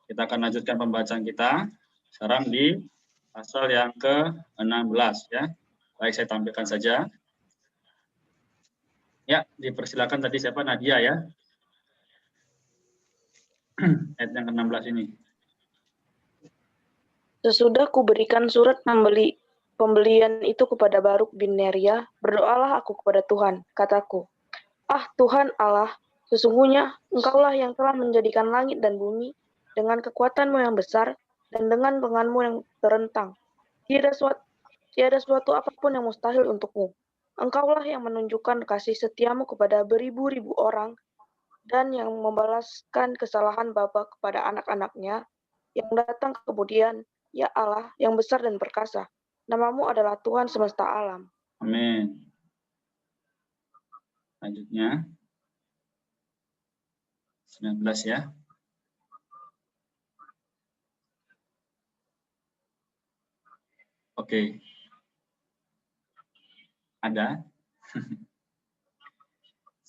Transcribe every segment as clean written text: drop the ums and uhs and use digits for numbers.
Kita akan lanjutkan pembacaan kita sekarang di pasal yang ke-16 ya. Baik, saya tampilkan saja. Ya, dipersilakan tadi siapa? Nadia ya. Ayat yang ke-16 ini. Sesudah kuberikan surat pembelian itu kepada Baruk bin Neria, berdoalah aku kepada Tuhan, kataku, "Ah Tuhan Allah, sesungguhnya Engkaulah yang telah menjadikan langit dan bumi dengan kekuatanmu yang besar dan dengan tanganmu yang terentang. Tiada suatu apapun yang mustahil untukmu. Engkaulah yang menunjukkan kasih setiamu kepada beribu-ribu orang dan yang membalaskan kesalahan bapa kepada anak-anaknya yang datang kemudian, ya Allah yang besar dan perkasa. Namamu adalah Tuhan semesta alam." Amin. Selanjutnya 19 ya. Oke. Ada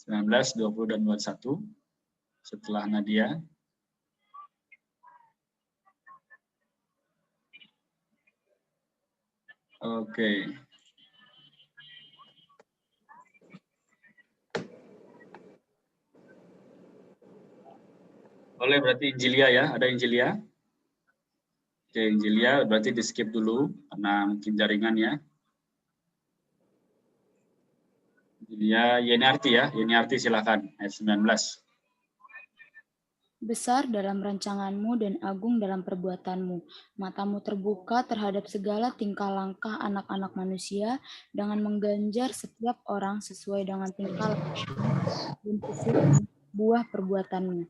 19, 20 dan 21 setelah Nadia. Oke. Boleh berarti Injilia ya, ada Injilia? Oke, Injilia berarti di skip dulu karena mungkin jaringan ya. Injilia Yeniarti ya, Yeniarti silakan ayat 19. Besar dalam rancanganmu dan agung dalam perbuatanmu. Matamu terbuka terhadap segala tingkah langkah anak-anak manusia dengan mengganjar setiap orang sesuai dengan tingkah lakunya dan sesuai buah perbuatanmu.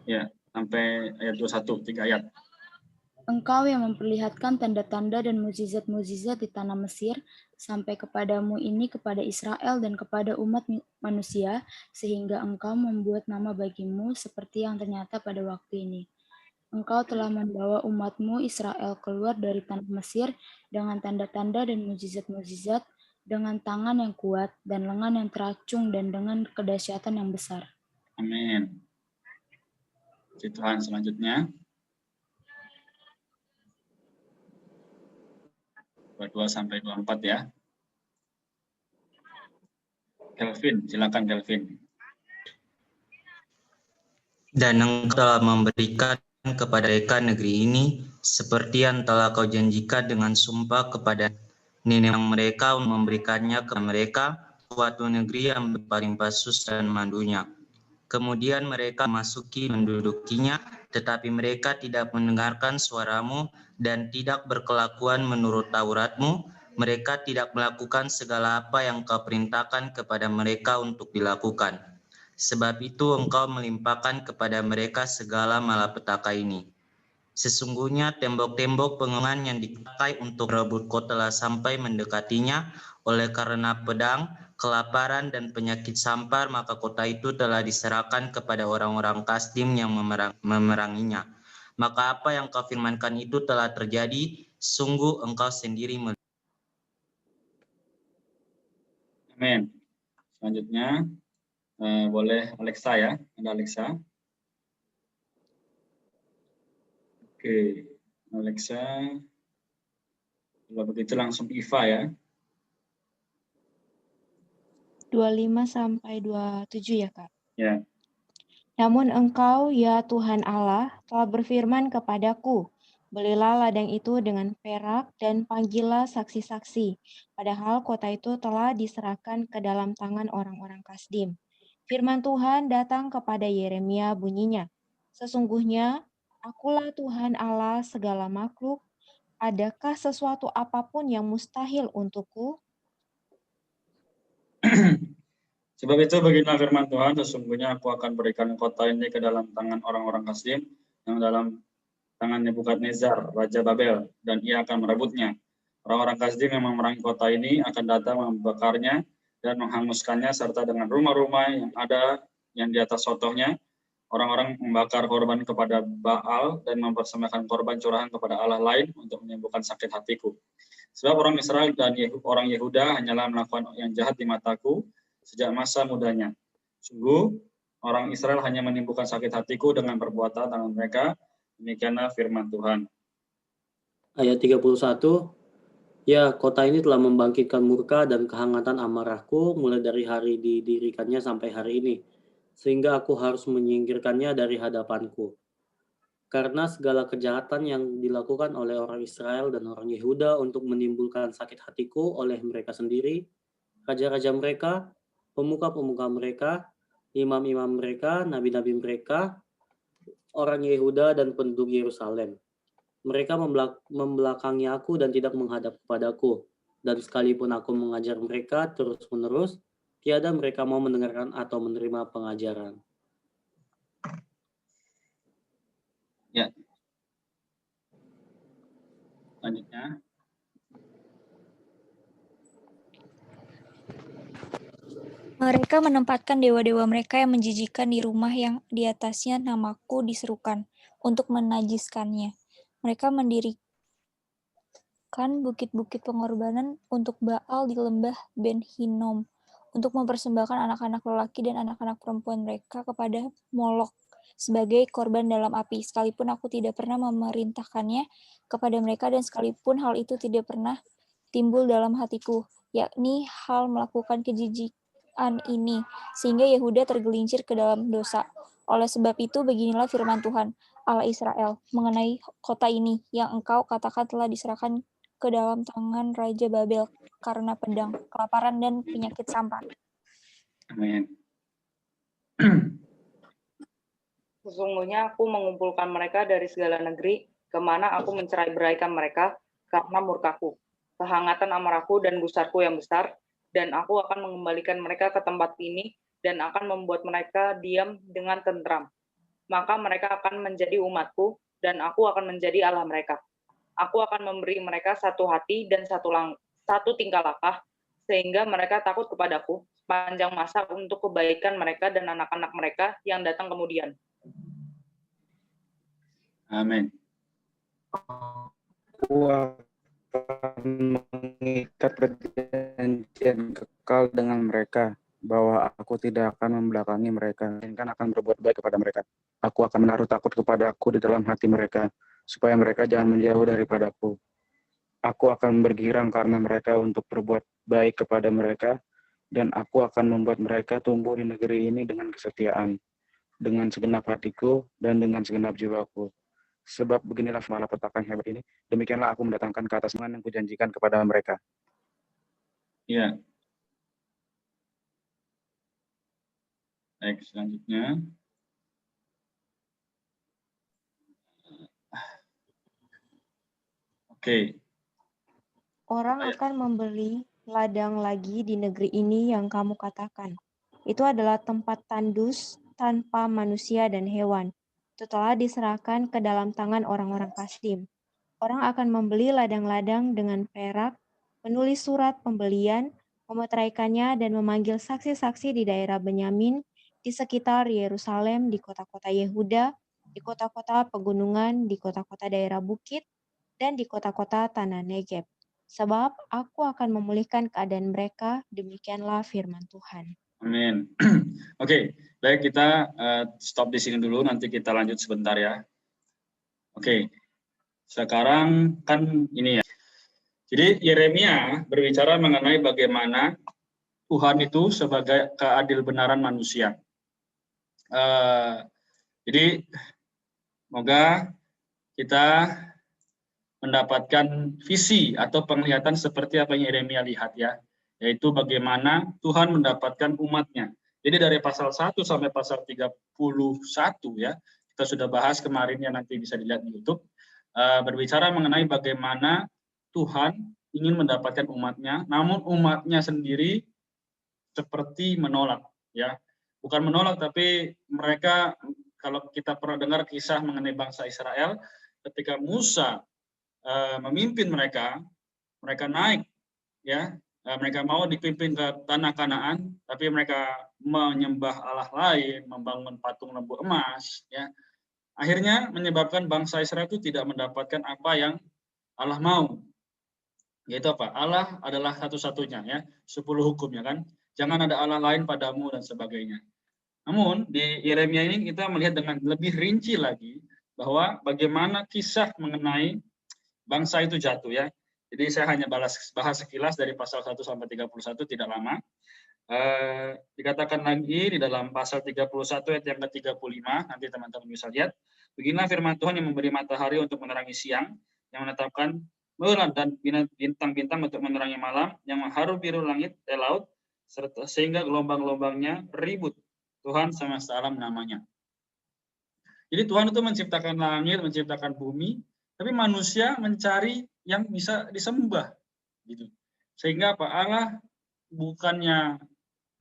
Ya, sampai ayat 21, 3 ayat. Engkau yang memperlihatkan tanda-tanda dan mukjizat-mukjizat di tanah Mesir sampai kepadamu ini kepada Israel dan kepada umat manusia, sehingga engkau membuat nama bagimu seperti yang ternyata pada waktu ini. Engkau telah membawa umatmu Israel keluar dari tanah Mesir dengan tanda-tanda dan mukjizat-mukjizat, dengan tangan yang kuat dan lengan yang teracung dan dengan kedahsyatan yang besar. Amin. Puji Tuhan, selanjutnya 22 sampai 24 ya. Kelvin, silakan Kelvin. Dan engkau telah memberikan kepada mereka negeri ini seperti yang telah kau janjikan dengan sumpah kepada nenek mereka untuk memberikannya ke mereka, suatu negeri yang berlimpah susu dan madunya. Kemudian mereka masuki mendudukinya, tetapi mereka tidak mendengarkan suaramu dan tidak berkelakuan menurut Tauratmu. Mereka tidak melakukan segala apa yang kau perintahkan kepada mereka untuk dilakukan. Sebab itu engkau melimpahkan kepada mereka segala malapetaka ini. Sesungguhnya tembok-tembok pengungan yang dipakai untuk rebut kota telah sampai mendekatinya. Oleh karena pedang, kelaparan, dan penyakit sampar, maka kota itu telah diserahkan kepada orang-orang Kasdim yang memeranginya. Maka apa yang kau firmankan itu telah terjadi, sungguh engkau sendiri. Amin. Selanjutnya boleh Alexa ya, ada Alexa. Oke, Alexa. Kalau begitu langsung Iva ya. 25 sampai 27 ya, Kak. Ya. Namun engkau, ya Tuhan Allah, telah berfirman kepadaku, belilah ladang itu dengan perak dan panggillah saksi-saksi, padahal kota itu telah diserahkan ke dalam tangan orang-orang Kasdim. Firman Tuhan datang kepada Yeremia bunyinya, sesungguhnya akulah Tuhan Allah segala makhluk, adakah sesuatu apapun yang mustahil untukku? Sebab itu beginilah firman Tuhan, sesungguhnya aku akan berikan kota ini ke dalam tangan orang-orang Kasdim, yang dalam tangan Nebukadnezar, Raja Babel, dan ia akan merebutnya. Orang-orang Kasdim yang memerangi kota ini akan datang membakarnya dan menghanguskannya, serta dengan rumah-rumah yang ada yang di atas sotohnya. Orang-orang membakar korban kepada Baal dan mempersembahkan korban curahan kepada Allah lain untuk menyembuhkan sakit hatiku. Sebab orang Israel dan orang Yehuda hanyalah melakukan yang jahat di mataku sejak masa mudanya. Sungguh, orang Israel hanya menimbulkan sakit hatiku dengan perbuatan tangan mereka. Demikianlah firman Tuhan. Ayat 31, ya, kota ini telah membangkitkan murka dan kehangatan amarahku mulai dari hari didirikannya sampai hari ini, sehingga aku harus menyingkirkannya dari hadapanku. Karena segala kejahatan yang dilakukan oleh orang Israel dan orang Yehuda untuk menimbulkan sakit hatiku oleh mereka sendiri, raja-raja mereka, pemuka-pemuka mereka, imam-imam mereka, nabi-nabi mereka, orang Yehuda dan penduduk Yerusalem. Mereka membelakangi aku dan tidak menghadap kepadaku. Dan sekalipun aku mengajar mereka terus-menerus, tiada mereka mau mendengarkan atau menerima pengajaran. Ya. Selanjutnya. Mereka menempatkan dewa-dewa mereka yang menjijikan di rumah yang di atasnya namaku diserukan untuk menajiskannya. Mereka mendirikan bukit-bukit pengorbanan untuk Baal di lembah Ben Hinnom, untuk mempersembahkan anak-anak lelaki dan anak-anak perempuan mereka kepada Molok sebagai korban dalam api, sekalipun aku tidak pernah memerintahkannya kepada mereka dan sekalipun hal itu tidak pernah timbul dalam hatiku, yakni hal melakukan kejijikan ini, sehingga Yehuda tergelincir ke dalam dosa. Oleh sebab itu, beginilah firman Tuhan, Allah Israel, mengenai kota ini, yang engkau katakan telah diserahkan ke dalam tangan Raja Babel karena pedang, kelaparan, dan penyakit sampar. Amin. Sesungguhnya aku mengumpulkan mereka dari segala negeri, kemana aku mencerai-beraikan mereka karena murkaku, kehangatan amarahku dan gusarku yang besar, dan aku akan mengembalikan mereka ke tempat ini dan akan membuat mereka diam dengan tentram. Maka mereka akan menjadi umatku, dan aku akan menjadi Allah mereka. Aku akan memberi mereka satu hati dan satu tingkah laku, sehingga mereka takut kepadaku sepanjang masa untuk kebaikan mereka dan anak-anak mereka yang datang kemudian. Amin. Aku akan mengikat perjanjian kekal dengan mereka, bahwa aku tidak akan membelakangi mereka, melainkan akan berbuat baik kepada mereka. Aku akan menaruh takut kepada aku di dalam hati mereka, supaya mereka jangan menjauh daripadaku. Aku akan bergirang karena mereka untuk berbuat baik kepada mereka, dan aku akan membuat mereka tumbuh di negeri ini dengan kesetiaan, dengan segenap hatiku dan dengan segenap jiwaku. Sebab beginilah malapetaka yang hebat ini, demikianlah aku mendatangkan ke atas yang kujanjikan kepada mereka. Ya. Baik, selanjutnya. Oke. Orang akan membeli ladang lagi di negeri ini yang kamu katakan. Itu adalah tempat tandus tanpa manusia dan hewan. Itu telah diserahkan ke dalam tangan orang-orang Kasdim. Orang akan membeli ladang-ladang dengan perak, menulis surat pembelian, memeteraikannya dan memanggil saksi-saksi di daerah Benyamin, di sekitar Yerusalem, di kota-kota Yehuda, di kota-kota pegunungan, di kota-kota daerah bukit, dan di kota-kota tanah Negeb. Sebab aku akan memulihkan keadaan mereka, demikianlah firman Tuhan. Amin. Oke, baik, kita stop di sini dulu, nanti kita lanjut sebentar ya. Oke, sekarang kan ini ya. Jadi Yeremia berbicara mengenai bagaimana Tuhan itu sebagai keadil benaran manusia. Jadi semoga kita mendapatkan visi atau penglihatan seperti apa yang Yeremia lihat ya, yaitu bagaimana Tuhan mendapatkan umatnya. Jadi dari pasal 1 sampai pasal 31 ya, kita sudah bahas kemarin ya, nanti bisa dilihat di YouTube, berbicara mengenai bagaimana Tuhan ingin mendapatkan umatnya, namun umatnya sendiri seperti menolak ya. Bukan menolak, tapi mereka, kalau kita pernah dengar kisah mengenai bangsa Israel, ketika Musa memimpin mereka naik ya, mereka mau dipimpin ke tanah Kanaan, tapi mereka menyembah Allah lain, membangun patung lembu emas ya. Akhirnya menyebabkan bangsa Israel itu tidak mendapatkan apa yang Allah mau. Yaitu apa? Allah adalah satu-satunya ya, 10 hukumnya kan. Jangan ada Allah lain padamu dan sebagainya. Namun di Yeremia ini kita melihat dengan lebih rinci lagi bahwa bagaimana kisah mengenai bangsa itu jatuh ya. Jadi saya hanya bahas sekilas dari pasal 1 sampai 31 tidak lama. Dikatakan lagi di dalam pasal 31 ayat yang ke-35, nanti teman-teman bisa lihat. Beginilah firman Tuhan yang memberi matahari untuk menerangi siang, yang menetapkan bulan dan bintang-bintang untuk menerangi malam, yang mengharu biru langit, laut, sehingga gelombang-gelombangnya ribut. Tuhan semesta alam namanya. Jadi Tuhan itu menciptakan langit, menciptakan bumi, tapi manusia mencari yang bisa disembah, gitu. Sehingga apa? Allah bukannya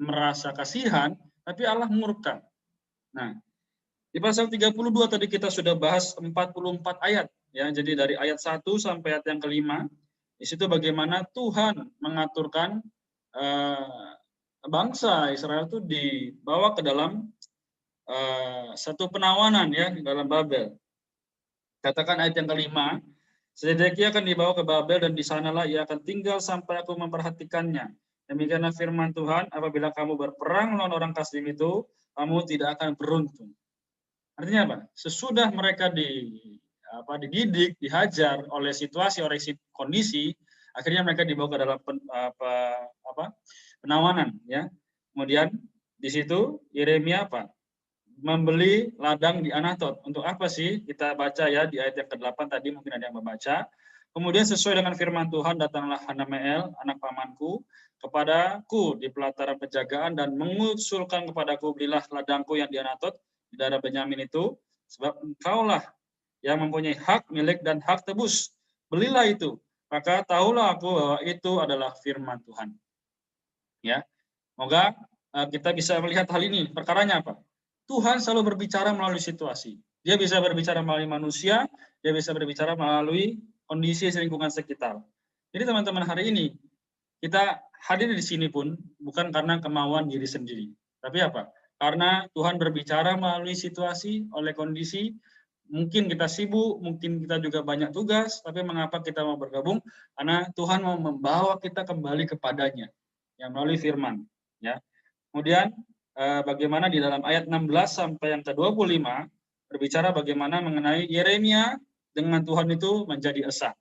merasa kasihan, tapi Allah murka. Nah, di pasal 32 tadi kita sudah bahas 44 ayat, ya. Jadi dari ayat 1 sampai ayat yang kelima, di situ bagaimana Tuhan mengaturkan bangsa Israel itu dibawa ke dalam satu penawanan ya di dalam Babel. Katakan ayat yang kelima, Zedekia akan dibawa ke Babel dan di sanalah ia akan tinggal sampai aku memperhatikannya. Demikianlah firman Tuhan, apabila kamu berperang melawan orang Kasdim itu, kamu tidak akan beruntung. Artinya apa? Sesudah mereka dididik, dihajar oleh situasi, oleh kondisi, akhirnya mereka dibawa ke dalam penawanan ya. Kemudian di situ Yeremia membeli ladang di Anatot. Untuk apa sih? Kita baca ya di ayat yang ke-8 tadi, mungkin ada yang membaca. Kemudian sesuai dengan firman Tuhan, datanglah Hanameel, anak pamanku, kepadaku di pelataran penjagaan dan mengusulkan kepadaku, belilah ladangku yang di Anatot, di daerah Benyamin itu, sebab engkaulah yang mempunyai hak milik dan hak tebus. Belilah itu. Maka tahulah aku bahwa itu adalah firman Tuhan. Ya, semoga kita bisa melihat hal ini. Perkaranya apa? Tuhan selalu berbicara melalui situasi. Dia bisa berbicara melalui manusia, dia bisa berbicara melalui kondisi lingkungan sekitar. Jadi teman-teman, hari ini kita hadir di sini pun bukan karena kemauan diri sendiri. Tapi apa? Karena Tuhan berbicara melalui situasi, oleh kondisi. Mungkin kita sibuk, mungkin kita juga banyak tugas, tapi mengapa kita mau bergabung? Karena Tuhan mau membawa kita kembali kepadanya, yang melalui firman. Ya. Kemudian bagaimana di dalam ayat 16 sampai yang ke-25 berbicara bagaimana mengenai Yeremia dengan Tuhan itu menjadi esa.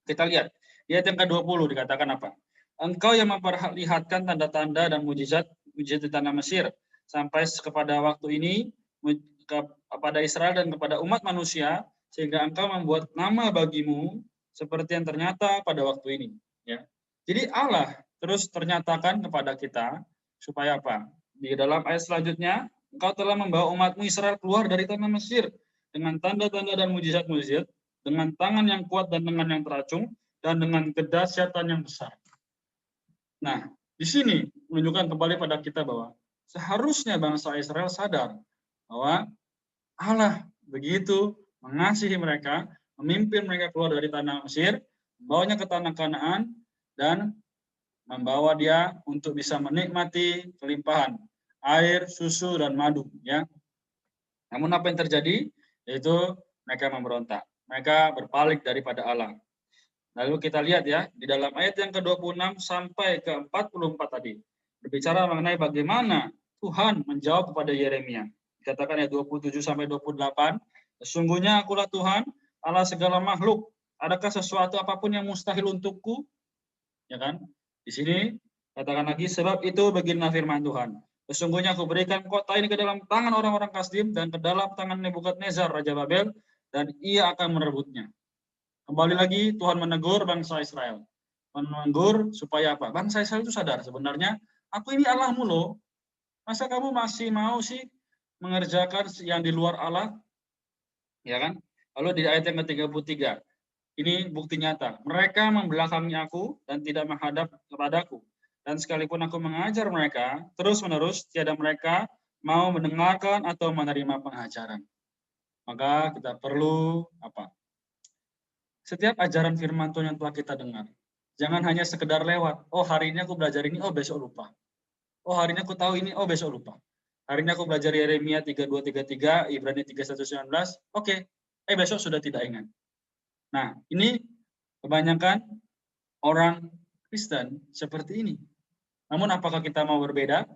Kita lihat di ayat yang ke-20 dikatakan apa? Engkau yang memperlihatkan tanda-tanda dan mujizat di tanah Mesir sampai kepada waktu ini kepada Israel dan kepada umat manusia, sehingga engkau membuat nama bagimu seperti yang ternyata pada waktu ini. Ya. Jadi Allah terus ternyatakan kepada kita supaya apa? Di dalam ayat selanjutnya, engkau telah membawa umatmu Israel keluar dari tanah Mesir dengan tanda-tanda dan mujizat-mujizat, dengan tangan yang kuat dan tangan yang teracung, dan dengan kedahsyatan yang besar. Nah, di sini menunjukkan kembali pada kita bahwa seharusnya bangsa Israel sadar bahwa Allah begitu mengasihi mereka, memimpin mereka keluar dari tanah Mesir, membawanya ke tanah Kanaan, dan membawa dia untuk bisa menikmati kelimpahan air, susu, dan madu. Ya. Namun apa yang terjadi? Yaitu mereka memberontak. Mereka berpaling daripada Allah. Lalu kita lihat ya, di dalam ayat yang ke-26 sampai ke-44 tadi, berbicara mengenai bagaimana Tuhan menjawab kepada Yeremia. Dikatakan ayat 27 sampai 28, sesungguhnya akulah Tuhan, Allah segala makhluk. Adakah sesuatu apapun yang mustahil untukku? Ya kan? Di sini katakan lagi, sebab itu beginilah firman Tuhan. Sesungguhnya aku berikan kota ini ke dalam tangan orang-orang Kasdim dan ke dalam tangan Nebukadnezar Raja Babel, dan ia akan merebutnya. Kembali lagi Tuhan menegur bangsa Israel. Menegur supaya apa? Bangsa Israel itu sadar sebenarnya, aku ini Allahmu loh. Masa kamu masih mau sih mengerjakan yang di luar Allah? Ya kan? Lalu di ayat yang ke-33, ini bukti nyata. Mereka membelakangi aku dan tidak menghadap kepadaku. Dan sekalipun aku mengajar mereka, terus-menerus tiada mereka mau mendengarkan atau menerima pengajaran. Maka kita perlu apa? Setiap ajaran firman Tuhan yang telah kita dengar, jangan hanya sekedar lewat. Oh, hari ini aku belajar ini, oh besok lupa. Oh, hari ini aku tahu ini, oh besok lupa. Hari ini aku belajar Yeremia 32:33, Ibrani 31:19, oke. Besok sudah tidak ingat. Nah, ini kebanyakan orang Kristen seperti ini. Namun apakah kita mau berbeda?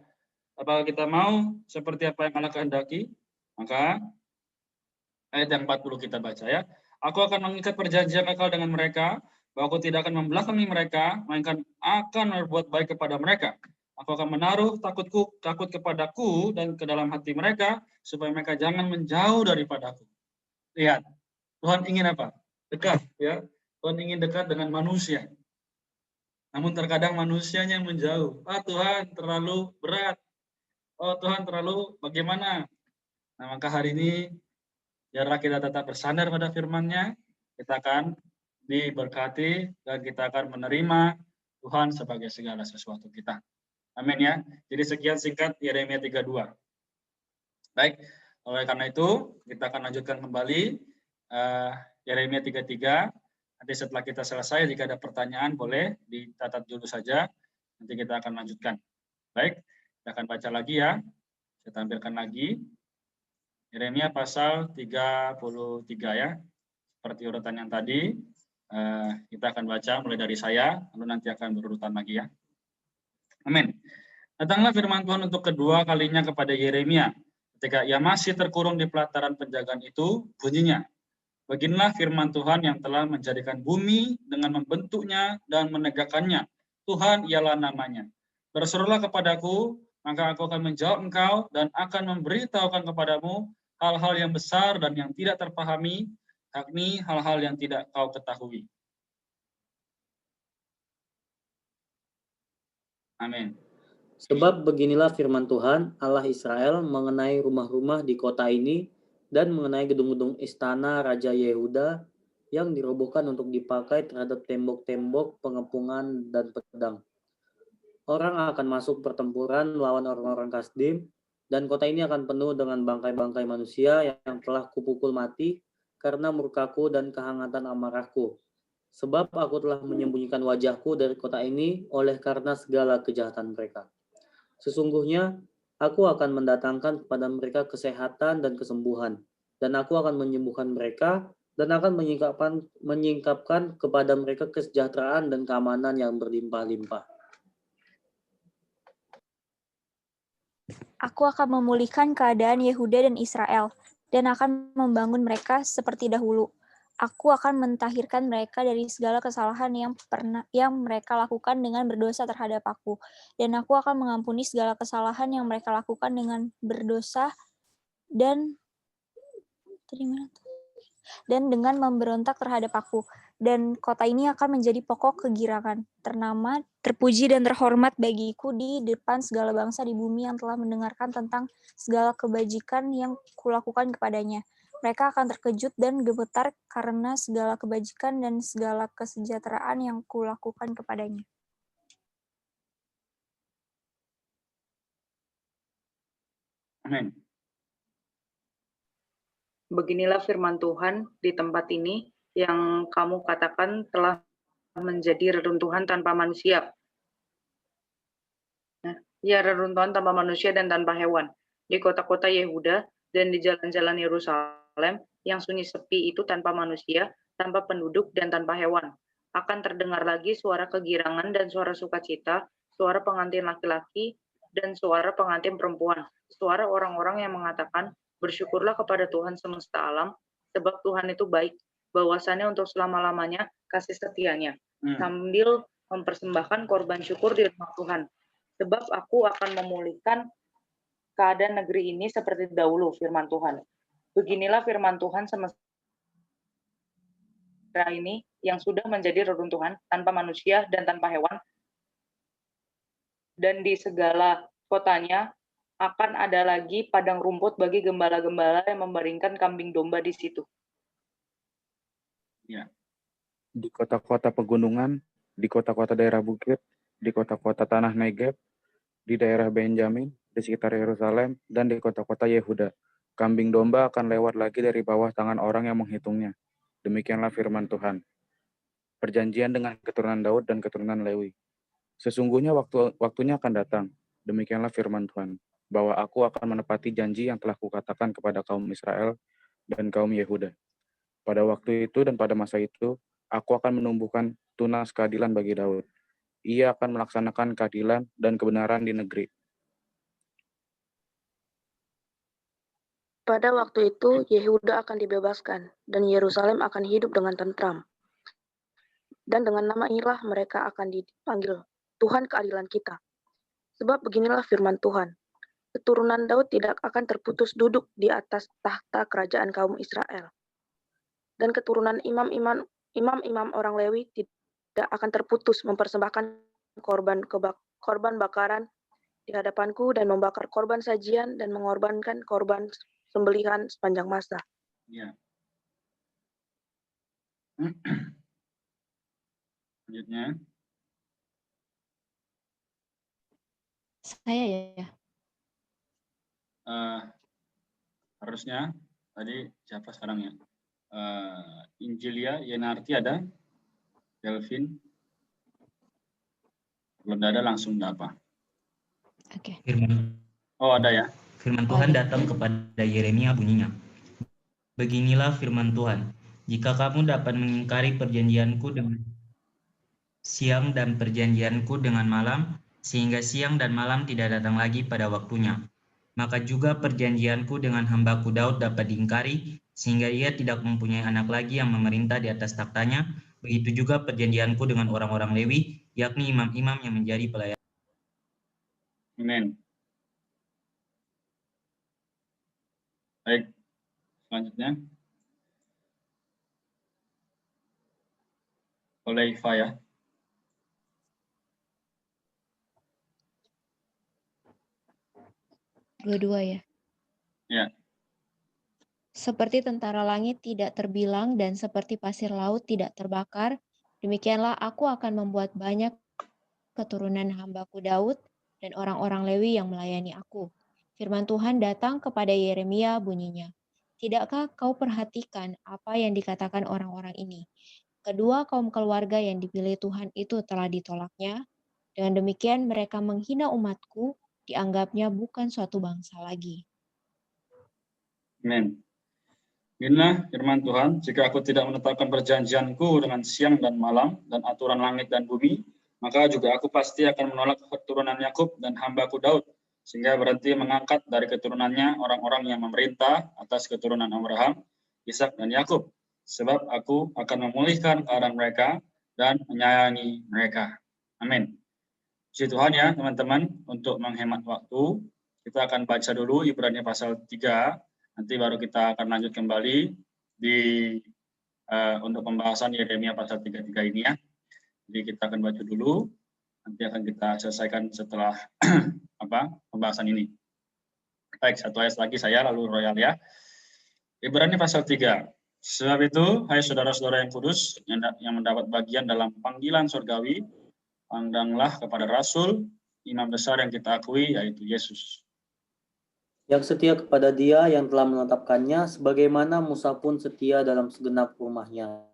Apakah kita mau seperti apa yang Allah kehendaki? Maka ayat yang 40 kita baca ya. Aku akan mengikat perjanjian kekal dengan mereka, bahwa aku tidak akan membelakangi mereka, melainkan akan berbuat baik kepada mereka. Aku akan menaruh takut kepadaku dan ke dalam hati mereka, supaya mereka jangan menjauh daripadaku. Lihat, Tuhan ingin apa? Dekat, ya. Tuhan ingin dekat dengan manusia. Namun terkadang manusianya yang menjauh. Tuhan terlalu berat. Tuhan terlalu bagaimana? Nah, maka hari ini biarlah kita tetap bersandar pada firman-Nya, kita akan diberkati dan kita akan menerima Tuhan sebagai segala sesuatu kita. Amin ya. Jadi sekian singkat Yeremia 32. Baik, oleh karena itu kita akan lanjutkan kembali Yeremia 33. Nanti setelah kita selesai, jika ada pertanyaan boleh dicatat dulu saja. Nanti kita akan lanjutkan. Baik, kita akan baca lagi ya. Saya tampilkan lagi. Yeremia pasal 33 ya. Seperti urutan yang tadi, kita akan baca mulai dari saya, lalu nanti akan berurutan lagi ya. Amin. Datanglah firman Tuhan untuk kedua kalinya kepada Yeremia. Ketika ia masih terkurung di pelataran penjagaan itu, bunyinya, beginilah firman Tuhan yang telah menjadikan bumi dengan membentuknya dan menegakkannya. Tuhan ialah namanya. Berserulah kepadaku, maka aku akan menjawab engkau dan akan memberitahukan kepadamu hal-hal yang besar dan yang tidak terpahami, yakni hal-hal yang tidak kau ketahui. Amin. Sebab beginilah firman Tuhan, Allah Israel, mengenai rumah-rumah di kota ini dan mengenai gedung-gedung istana Raja Yehuda yang dirobohkan untuk dipakai terhadap tembok-tembok pengepungan dan pedang. Orang akan masuk pertempuran melawan orang-orang Kasdim, dan kota ini akan penuh dengan bangkai-bangkai manusia yang telah kupukul mati karena murkaku dan kehangatan amarahku. Sebab aku telah menyembunyikan wajahku dari kota ini oleh karena segala kejahatan mereka. Sesungguhnya aku akan mendatangkan kepada mereka kesehatan dan kesembuhan, dan aku akan menyembuhkan mereka dan akan menyingkapkan kepada mereka kesejahteraan dan keamanan yang berlimpah-limpah. Aku akan memulihkan keadaan Yehuda dan Israel, dan akan membangun mereka seperti dahulu. Aku akan mentahirkan mereka dari segala kesalahan yang mereka lakukan dengan berdosa terhadap aku, dan aku akan mengampuni segala kesalahan yang mereka lakukan dengan berdosa dan dengan memberontak terhadap aku. Dan kota ini akan menjadi pokok kegirangan, ternama, terpuji dan terhormat bagiku di depan segala bangsa di bumi yang telah mendengarkan tentang segala kebajikan yang kulakukan kepadanya. Mereka akan terkejut dan gemetar karena segala kebajikan dan segala kesejahteraan yang kulakukan kepadanya. Amin. Beginilah firman Tuhan di tempat ini yang kamu katakan telah menjadi reruntuhan tanpa manusia. Ya, reruntuhan tanpa manusia dan tanpa hewan. Di kota-kota Yehuda dan di jalan-jalan Yerusalem yang sunyi sepi itu tanpa manusia, tanpa penduduk, dan tanpa hewan. Akan terdengar lagi suara kegirangan dan suara sukacita, suara pengantin laki-laki, dan suara pengantin perempuan. Suara orang-orang yang mengatakan, bersyukurlah kepada Tuhan semesta alam, sebab Tuhan itu baik, bahwasannya untuk selama-lamanya kasih setianya. Sambil mempersembahkan korban syukur di rumah Tuhan. Sebab aku akan memulihkan keadaan negeri ini seperti dahulu, firman Tuhan. Beginilah firman Tuhan semesta ini yang sudah menjadi reruntuhan tanpa manusia dan tanpa hewan. Dan di segala kotanya akan ada lagi padang rumput bagi gembala-gembala yang membaringkan kambing domba di situ. Ya. Di kota-kota pegunungan, di kota-kota daerah bukit, di kota-kota tanah Negeb, di daerah Benjamin, di sekitar Yerusalem, dan di kota-kota Yehuda. Kambing domba akan lewat lagi dari bawah tangan orang yang menghitungnya. Demikianlah firman Tuhan. Perjanjian dengan keturunan Daud dan keturunan Lewi. Sesungguhnya waktunya akan datang. Demikianlah firman Tuhan, bahwa aku akan menepati janji yang telah kukatakan kepada kaum Israel dan kaum Yehuda. Pada waktu itu dan pada masa itu, aku akan menumbuhkan tunas keadilan bagi Daud. Ia akan melaksanakan keadilan dan kebenaran di negeri. Pada waktu itu, Yehuda akan dibebaskan, dan Yerusalem akan hidup dengan tentram. Dan dengan nama inilah mereka akan dipanggil, Tuhan keadilan kita. Sebab beginilah firman Tuhan, keturunan Daud tidak akan terputus duduk di atas tahta kerajaan kaum Israel. Dan keturunan imam-imam orang Lewi tidak akan terputus mempersembahkan korban bakaran di hadapanku dan membakar korban sajian dan mengorbankan korban sembelihan sepanjang masa. Ya. Selanjutnya. Saya ya. Harusnya tadi siapa sekarang ya? Injilia, Yenarti ada, Delvin. Belum ada langsung enggak apa. Oke. Oh ada ya. Firman Tuhan datang kepada Yeremia bunyinya. Beginilah firman Tuhan, jika kamu dapat mengingkari perjanjianku dengan siang dan perjanjianku dengan malam, sehingga siang dan malam tidak datang lagi pada waktunya, maka juga perjanjianku dengan hambaku Daud dapat diingkari, sehingga ia tidak mempunyai anak lagi yang memerintah di atas taktanya. Begitu juga perjanjianku dengan orang-orang Lewi, yakni imam-imam yang menjadi pelayan. Amin. Baik, selanjutnya. Oleh Iva ya. Dua-dua ya. Ya. Seperti tentara langit tidak terbilang dan seperti pasir laut tidak terbakar, demikianlah aku akan membuat banyak keturunan hambaku Daud dan orang-orang Lewi yang melayani aku. Firman Tuhan datang kepada Yeremia bunyinya, tidakkah kau perhatikan apa yang dikatakan orang-orang ini? Kedua kaum keluarga yang dipilih Tuhan itu telah ditolaknya. Dengan demikian mereka menghina umatku, dianggapnya bukan suatu bangsa lagi. Amin. Inilah firman Tuhan, jika aku tidak menetapkan perjanjianku dengan siang dan malam dan aturan langit dan bumi, maka juga aku pasti akan menolak keturunan Yakub dan hambaku Daud, sehingga berhenti mengangkat dari keturunannya orang-orang yang memerintah atas keturunan Abraham, Ishak dan Yakub. Sebab aku akan memulihkan keadaan mereka dan menyayangi mereka. Amin. Puji Tuhan ya teman-teman, untuk menghemat waktu, kita akan baca dulu Ibrani pasal 3, nanti baru kita akan lanjut kembali untuk pembahasan Yeremia pasal 33 ini ya. Jadi kita akan baca dulu, nanti akan kita selesaikan setelah pembahasan ini. Baik, satu ayat lagi saya, lalu Royal ya. Ibrani pasal 3. Sebab itu, hai saudara-saudara yang kudus, yang mendapat bagian dalam panggilan surgawi, pandanglah kepada Rasul, imam besar yang kita akui, yaitu Yesus. Yang setia kepada Dia yang telah menetapkannya, sebagaimana Musa pun setia dalam segenap rumahnya.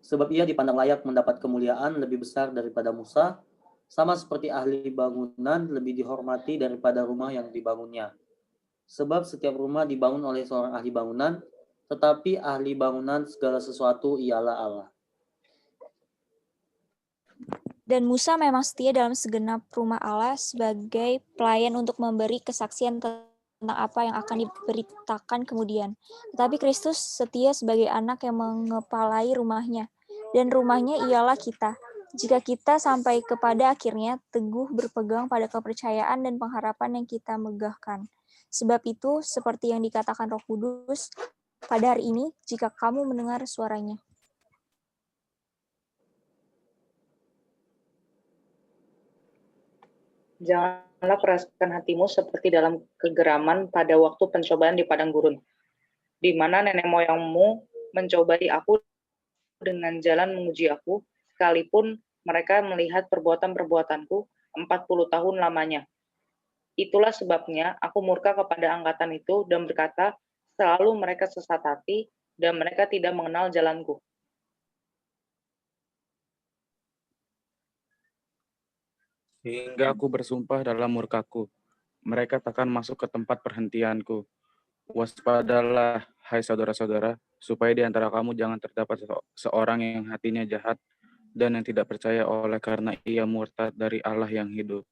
Sebab ia dipandang layak mendapat kemuliaan lebih besar daripada Musa, sama seperti ahli bangunan lebih dihormati daripada rumah yang dibangunnya. Sebab setiap rumah dibangun oleh seorang ahli bangunan, tetapi ahli bangunan segala sesuatu ialah Allah. Dan Musa memang setia dalam segenap rumah Allah sebagai pelayan untuk memberi kesaksian tentang apa yang akan diberitakan kemudian. Tetapi Kristus setia sebagai anak yang mengepalai rumahnya, dan rumahnya ialah kita. Jika kita sampai kepada akhirnya teguh berpegang pada kepercayaan dan pengharapan yang kita megahkan. Sebab itu, seperti yang dikatakan Roh Kudus, pada hari ini, jika kamu mendengar suaranya. Janganlah keraskan hatimu seperti dalam kegeraman pada waktu pencobaan di padang gurun, di mana nenek moyangmu mencobai aku dengan jalan menguji aku, sekalipun mereka melihat perbuatan-perbuatanku 40 tahun lamanya. Itulah sebabnya aku murka kepada angkatan itu dan berkata, selalu mereka sesat hati dan mereka tidak mengenal jalanku. Sehingga aku bersumpah dalam murkaku, mereka takkan masuk ke tempat perhentianku. Waspadalah, hai saudara-saudara, supaya di antara kamu jangan terdapat seorang yang hatinya jahat dan yang tidak percaya oleh karena ia murtad dari Allah yang hidup.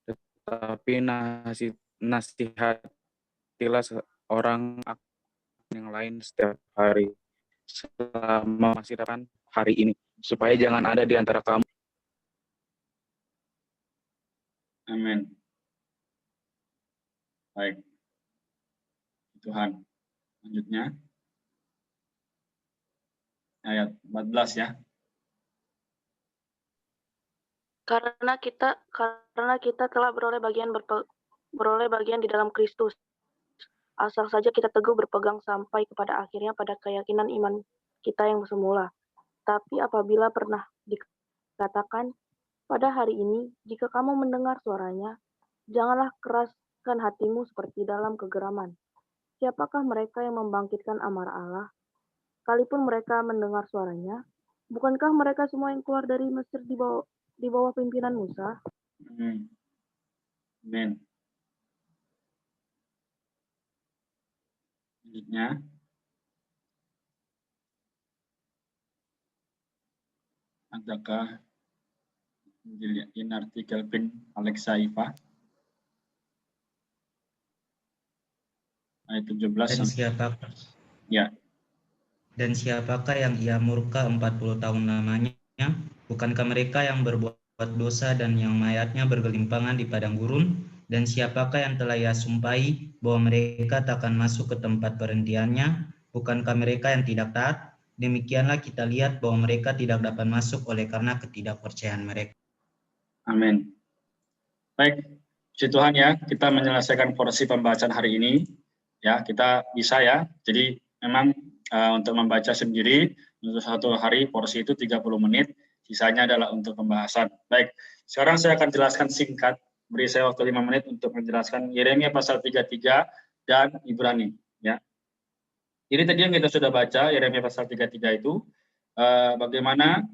Tetapi nasihati berhatilah seorang yang lain setiap hari selama masih depan hari ini, supaya jangan ada di antara kamu. Amin. Baik. Tuhan. Lanjutnya. Ayat 14 ya. Karena kita telah beroleh bagian di dalam Kristus. Asal saja kita teguh berpegang sampai kepada akhirnya pada keyakinan iman kita yang semula. Tapi apabila pernah dikatakan pada hari ini, jika kamu mendengar suaranya, janganlah keraskan hatimu seperti dalam kegeraman. Siapakah mereka yang membangkitkan amarah Allah? Sekalipun mereka mendengar suaranya, bukankah mereka semua yang keluar dari Mesir di bawah pimpinan Musa? Amin. Selanjutnya. Adakah dilihatin artikel pin Alexa Iva? Ayat 17. Dan siapakah? Ya. Dan siapakah yang ia murka 40 tahun lamanya? Bukankah mereka yang berbuat dosa dan yang mayatnya bergelimpangan di padang gurun? Dan siapakah yang telah ia sumpahi bahwa mereka takkan masuk ke tempat perhentiannya? Bukankah mereka yang tidak taat? Demikianlah kita lihat bahwa mereka tidak dapat masuk oleh karena ketidakpercayaan mereka. Amin. Baik, puji Tuhan ya, kita menyelesaikan porsi pembacaan hari ini. Ya, kita bisa ya. Jadi memang untuk membaca sendiri untuk satu hari porsi itu 30 menit, sisanya adalah untuk pembahasan. Baik, sekarang saya akan jelaskan singkat. Beri saya waktu 5 menit untuk menjelaskan Yeremia pasal 33 dan Ibrani. Ya. Jadi tadi yang kita sudah baca, Yeremia pasal 33 itu, bagaimana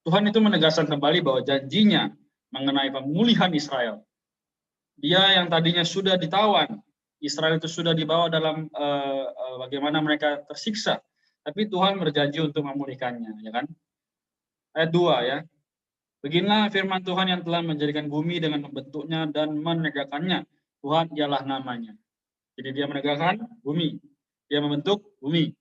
Tuhan itu menegaskan kembali bahwa janjinya mengenai pemulihan Israel. Dia yang tadinya sudah ditawan, Israel itu sudah dibawa dalam bagaimana mereka tersiksa. Tapi Tuhan berjanji untuk memulihkannya, ya kan? Ayat 2 ya. Beginilah firman Tuhan yang telah menjadikan bumi dengan membentuknya dan menegakkannya. Tuhan ialah namanya. Jadi dia menegakkan bumi. Dia membentuk bumi.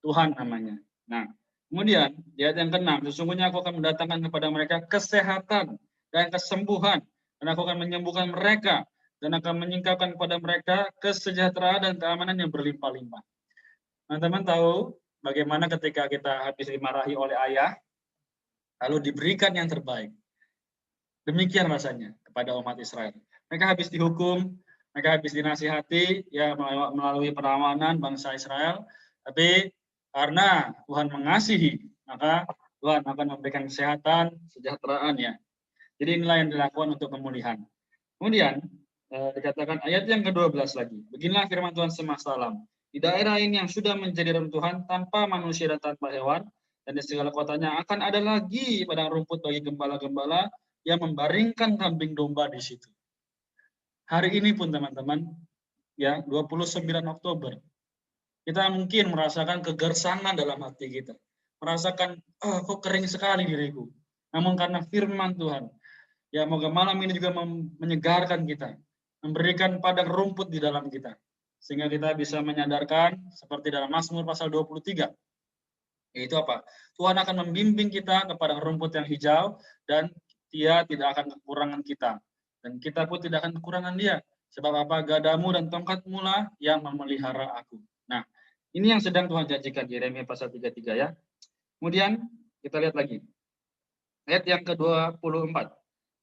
Tuhan namanya. Nah, kemudian di ayat yang ke-6, sesungguhnya aku akan mendatangkan kepada mereka kesehatan dan kesembuhan. Dan aku akan menyembuhkan mereka dan akan menyingkapkan kepada mereka kesejahteraan dan keamanan yang berlimpah-limpah. Teman-teman tahu bagaimana ketika kita habis dimarahi oleh ayah, lalu diberikan yang terbaik. Demikian rasanya kepada umat Israel. Mereka habis dihukum, mereka habis dinasihati ya melalui perlawanan bangsa Israel, tapi karena Tuhan mengasihi, maka Tuhan akan memberikan kesehatan, kesejahteraan ya. Jadi inilah yang dilakukan untuk pemulihan. Kemudian dikatakan ayat yang ke-12 lagi. Beginilah firman Tuhan semesta alam. Di daerah ini yang sudah menjadi reruntuhan tanpa manusia dan tanpa hewan, dan di segala kotanya akan ada lagi padang rumput bagi gembala-gembala yang membaringkan kambing domba di situ. Hari ini pun teman-teman, ya 29 Oktober, kita mungkin merasakan kegersangan dalam hati kita. Merasakan, kok kering sekali diriku. Namun karena firman Tuhan, ya moga malam ini juga menyegarkan kita, memberikan padang rumput di dalam kita. Sehingga kita bisa menyadarkan, seperti dalam Mazmur pasal 23, yaitu apa? Tuhan akan membimbing kita kepada rumput yang hijau, dan dia tidak akan kekurangan kita. Dan kita pun tidak akan kekurangan dia. Sebab apa? Gadamu dan tongkatmu lah yang memelihara aku. Nah, ini yang sedang Tuhan janjikan di Yeremia pasal 33 ya. Kemudian kita lihat lagi. Ayat yang ke-24.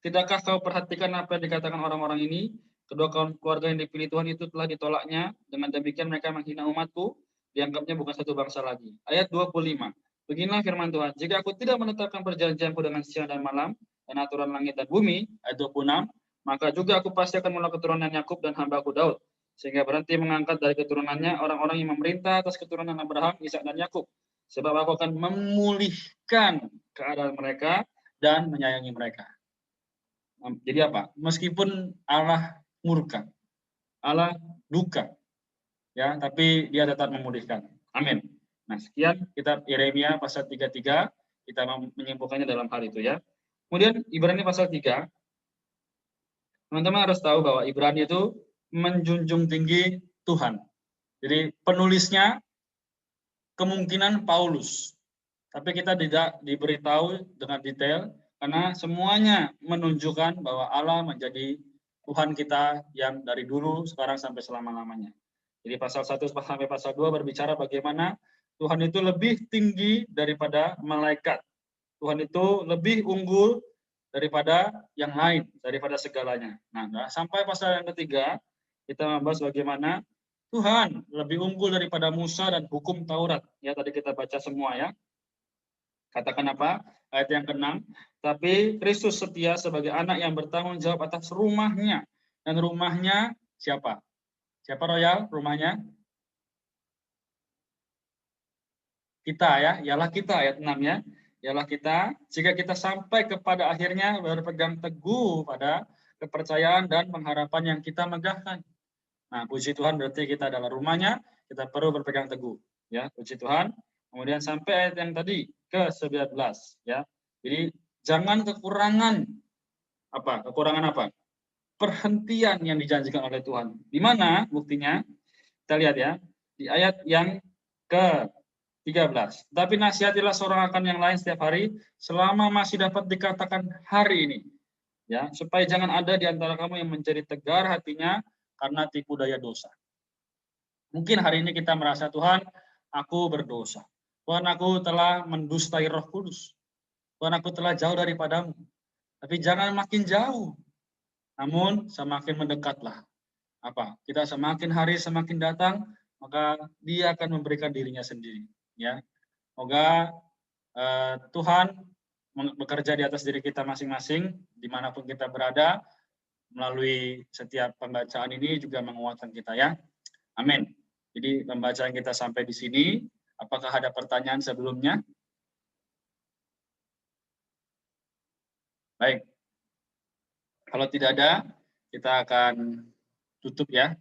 Tidakkah kau perhatikan apa yang dikatakan orang-orang ini? Kedua kaum keluarga yang dipilih Tuhan itu telah ditolaknya. Dengan demikian mereka menghina umatku. Dianggapnya bukan satu bangsa lagi. Ayat 25. Beginilah firman Tuhan. Jika aku tidak menetapkan perjanjianku dengan siang dan malam, dan aturan langit dan bumi, ayat 26, maka juga aku pasti akan menolak keturunan Yakub dan hamba-Ku Daud, sehingga berhenti mengangkat dari keturunannya orang-orang yang memerintah atas keturunan Abraham, Ishak dan Yakub. Sebab aku akan memulihkan keadaan mereka dan menyayangi mereka. Jadi apa? Meskipun Allah murka, Allah duka, ya, tapi dia tetap memulihkan. Amin. Nah, sekian kitab Yeremia pasal 33, kita menyimpulkannya dalam hal itu ya. Kemudian Ibrani pasal 3, teman-teman harus tahu bahwa Ibrani itu menjunjung tinggi Tuhan. Jadi penulisnya kemungkinan Paulus, tapi kita tidak diberitahu dengan detail karena semuanya menunjukkan bahwa Allah menjadi Tuhan kita yang dari dulu, sekarang sampai selama-lamanya. Jadi pasal 1 sampai pasal 2 berbicara bagaimana Tuhan itu lebih tinggi daripada malaikat. Tuhan itu lebih unggul daripada yang lain, daripada segalanya. Nah, sampai pasal yang ketiga, kita membahas bagaimana Tuhan lebih unggul daripada Musa dan hukum Taurat. Ya, tadi kita baca semua ya. Katakan apa? Ayat yang ke-6. Tapi Kristus setia sebagai anak yang bertanggung jawab atas rumahnya. Dan rumahnya siapa? Siapa Royal? Rumahnya? Kita ya. Ialah kita ayat 6 ya. Ialah kita. Jika kita sampai kepada akhirnya berpegang teguh pada kepercayaan dan pengharapan yang kita megahkan. Nah, puji Tuhan berarti kita adalah rumahnya. Kita perlu berpegang teguh. Ya, puji Tuhan. Kemudian sampai ayat yang tadi ke-19 ya. Jadi jangan kekurangan apa? Kekurangan apa? Perhentian yang dijanjikan oleh Tuhan. Di mana buktinya? Kita lihat ya. Di ayat yang ke-13. Tapi nasihatilah seorang akan yang lain setiap hari selama masih dapat dikatakan hari ini. Ya, supaya jangan ada di antara kamu yang menjadi tegar hatinya karena tipu daya dosa. Mungkin hari ini kita merasa Tuhan, aku berdosa. Tuhan, aku telah mendustai Roh Kudus. Tuhan, aku telah jauh daripadamu. Tapi jangan makin jauh. Namun semakin mendekatlah. Apa? Kita semakin hari semakin datang, maka Dia akan memberikan dirinya sendiri. Ya, semoga Tuhan bekerja di atas diri kita masing-masing, dimanapun kita berada, melalui setiap pembacaan ini juga menguatkan kita ya. Amin. Jadi pembacaan kita sampai di sini. Apakah ada pertanyaan sebelumnya? Baik. Kalau tidak ada, kita akan tutup ya.